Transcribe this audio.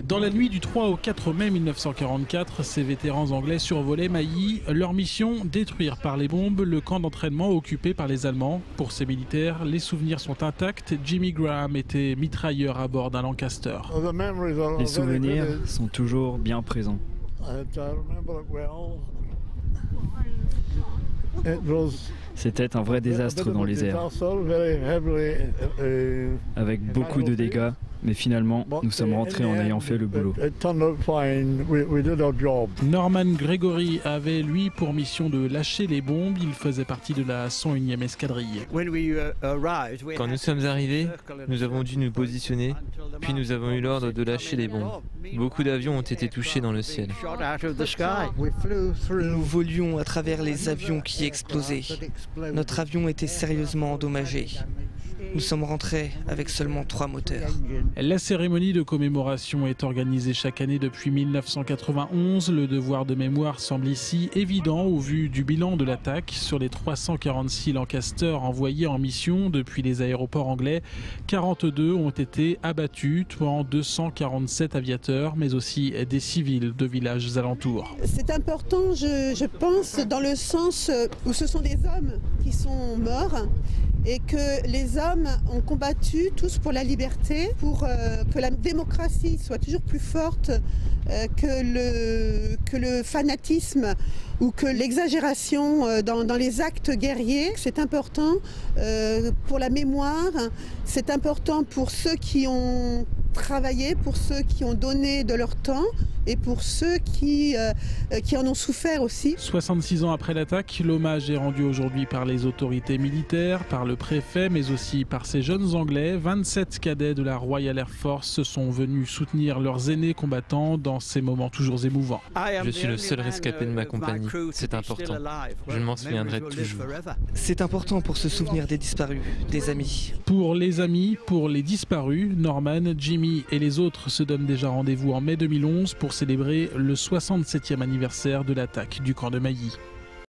Dans la nuit du 3 au 4 mai 1944, ces vétérans anglais survolaient Mailly. Leur mission, détruire par les bombes le camp d'entraînement occupé par les Allemands. Pour ces militaires, les souvenirs sont intacts. Jimmy Graham était mitrailleur à bord d'un Lancaster. Les souvenirs sont toujours bien présents. C'était un vrai désastre dans les airs, avec beaucoup de dégâts, mais finalement, nous sommes rentrés en ayant fait le boulot. Norman Gregory avait, lui, pour mission de lâcher les bombes. Il faisait partie de la 101e escadrille. Quand nous sommes arrivés, nous avons dû nous positionner, puis nous avons eu l'ordre de lâcher les bombes. Beaucoup d'avions ont été touchés dans le ciel. Nous volions à travers les avions qui explosaient. Notre avion était sérieusement endommagé. Nous sommes rentrés avec seulement 3 moteurs. La cérémonie de commémoration est organisée chaque année depuis 1991. Le devoir de mémoire semble ici évident au vu du bilan de l'attaque. Sur les 346 Lancaster envoyés en mission depuis les aéroports anglais, 42 ont été abattus, tuant 247 aviateurs, mais aussi des civils de villages alentours. C'est important, je pense, dans le sens où ce sont des hommes qui sont morts et que les hommes ont combattu tous pour la liberté, pour que la démocratie soit toujours plus forte que le fanatisme ou que l'exagération dans les actes guerriers. C'est important pour la mémoire, c'est important pour ceux qui ont travaillé, pour ceux qui ont donné de leur temps et pour ceux qui en ont souffert aussi. 66 ans après l'attaque, l'hommage est rendu aujourd'hui par les autorités militaires, par le préfet, mais aussi par ces jeunes Anglais. 27 cadets de la Royal Air Force sont venus soutenir leurs aînés combattants dans ces moments toujours émouvants. Je suis le seul rescapé de ma compagnie. C'est important. Je m'en souviendrai toujours. C'est important pour se souvenir des disparus, des amis. Pour les amis, pour les disparus, Norman, Jimmy et les autres se donnent déjà rendez-vous en mai 2011 pour célébrer le 67e anniversaire de l'attaque du camp de Mailly.